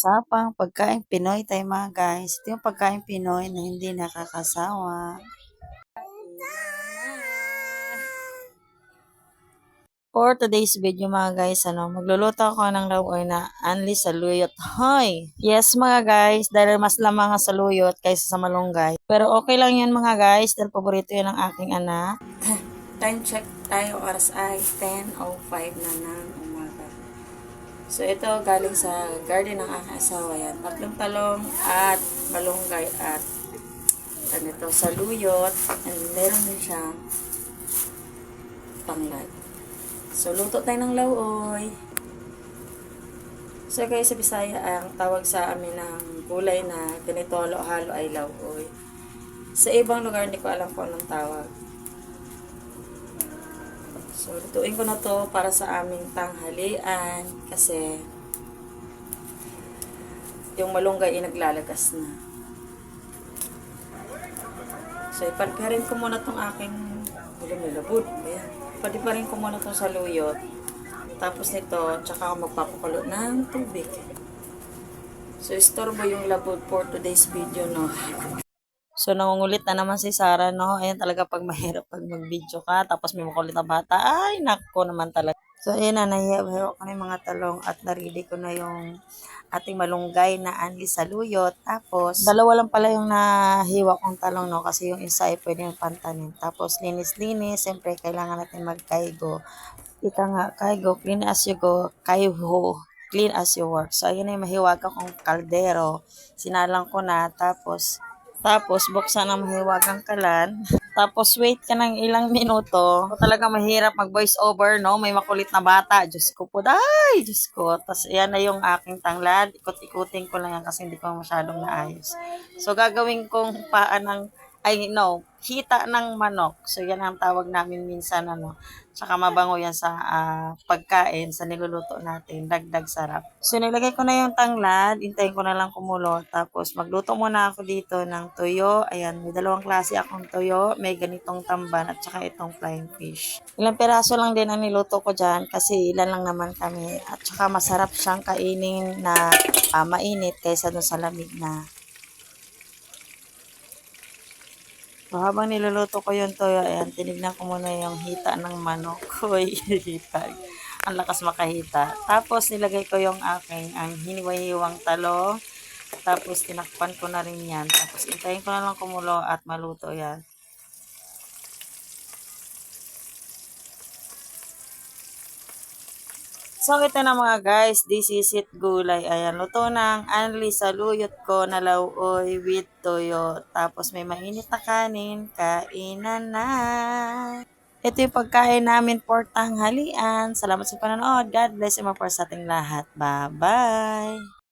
Usapang pagkain Pinoy tayo mga guys. Ito yung pagkain Pinoy na hindi nakakasawa. For today's video mga guys, magluluto ako ng lawoy na anli saluyot. Hoy! Yes mga guys, dahil mas lamang ang saluyot kaysa sa malunggay. Pero okay lang yan mga guys, dahil paborito yan ng aking anak. Time check tayo, oras ay 10:05 na ng umaga. So, ito galing sa garden ng aking asawa yan. Tatlong talong at malunggay at ganito, saluyot. And meron din siyang tanglad. So, luto tayo ng lawoy. So, guys, sa Bisaya, ang tawag sa amin ng gulay na ganito halo-halo ay lawoy. Sa ibang lugar, hindi ko alam kung anong tawag. So, lutuin ko na to para sa aming tanghalian kasi yung malunggay ay naglalagas na. So, ipadparin ko muna tong aking labod. Ayan. Ipadparin ko muna tong saluyot. Tapos nito, tsaka ako magpapakulo ng tubig. So, istorbo yung labod for today's video, no? So, nangungulit na naman si Sarah, no? Ayan talaga pag mahirap pag mag-video ka, tapos may makulit na bata. Ay, nako naman talaga. So, ayan na, nahihaw ko na yung mga talong at narili ko na yung ating malunggay na anli saluyot. Tapos, dalawa lang pala yung nahiwa kong talong, no? Kasi yung isa ay pwede yung pantanin. Tapos, linis-linis. Siyempre, kailangan natin magkaigo. Ika nga, kaigo, clean as you go, kaiho, clean as you work. So, ayan na yung mahiwaga kong kaldero. Sinalang ko na, tapos, buksan ang mahiwagang kalan. Tapos, wait ka ng ilang minuto. Talaga mahirap mag-voice over, no? May makulit na bata. Diyos ko po, ay! Diyos ko. Tapos, ayan na yung aking tanglad. Ikot-ikutin ko lang yan kasi hindi ko masyadong naayos. So, gagawin kong hita ng manok. So, yan ang tawag namin minsan, Tsaka mabango yan sa pagkain, sa niluluto natin. Dagdag sarap. So, nilagay ko na yung tanglad. Hintayin ko na lang kumulo. Tapos, magluto muna ako dito ng tuyo. Ayan, may dalawang klase akong tuyo. May ganitong tamban at saka itong flying fish. Ilang piraso lang din ang niluto ko dyan kasi ilan lang naman kami. At saka masarap siyang kainin na mainit kaysa dun sa lamig na. So, habang niluluto ko yung toyo, ayan, tinignan ko muna yung hita ng manok. Uy, hita. Ang lakas makahita. Tapos, nilagay ko yung ang hiniwa-hiwang talong. Tapos, tinakpan ko na rin yan. Tapos, intayin ko na lang kumulo at maluto yan. So, ito na mga guys, this is it gulay. Ayan, luto ng anli saluyot ko na lawoy with toyo. Tapos may mainit na kanin, kainan na. Ito yung pagkain namin for tanghalian. Salamat sa panonood. God bless and more sa ating lahat. Bye-bye!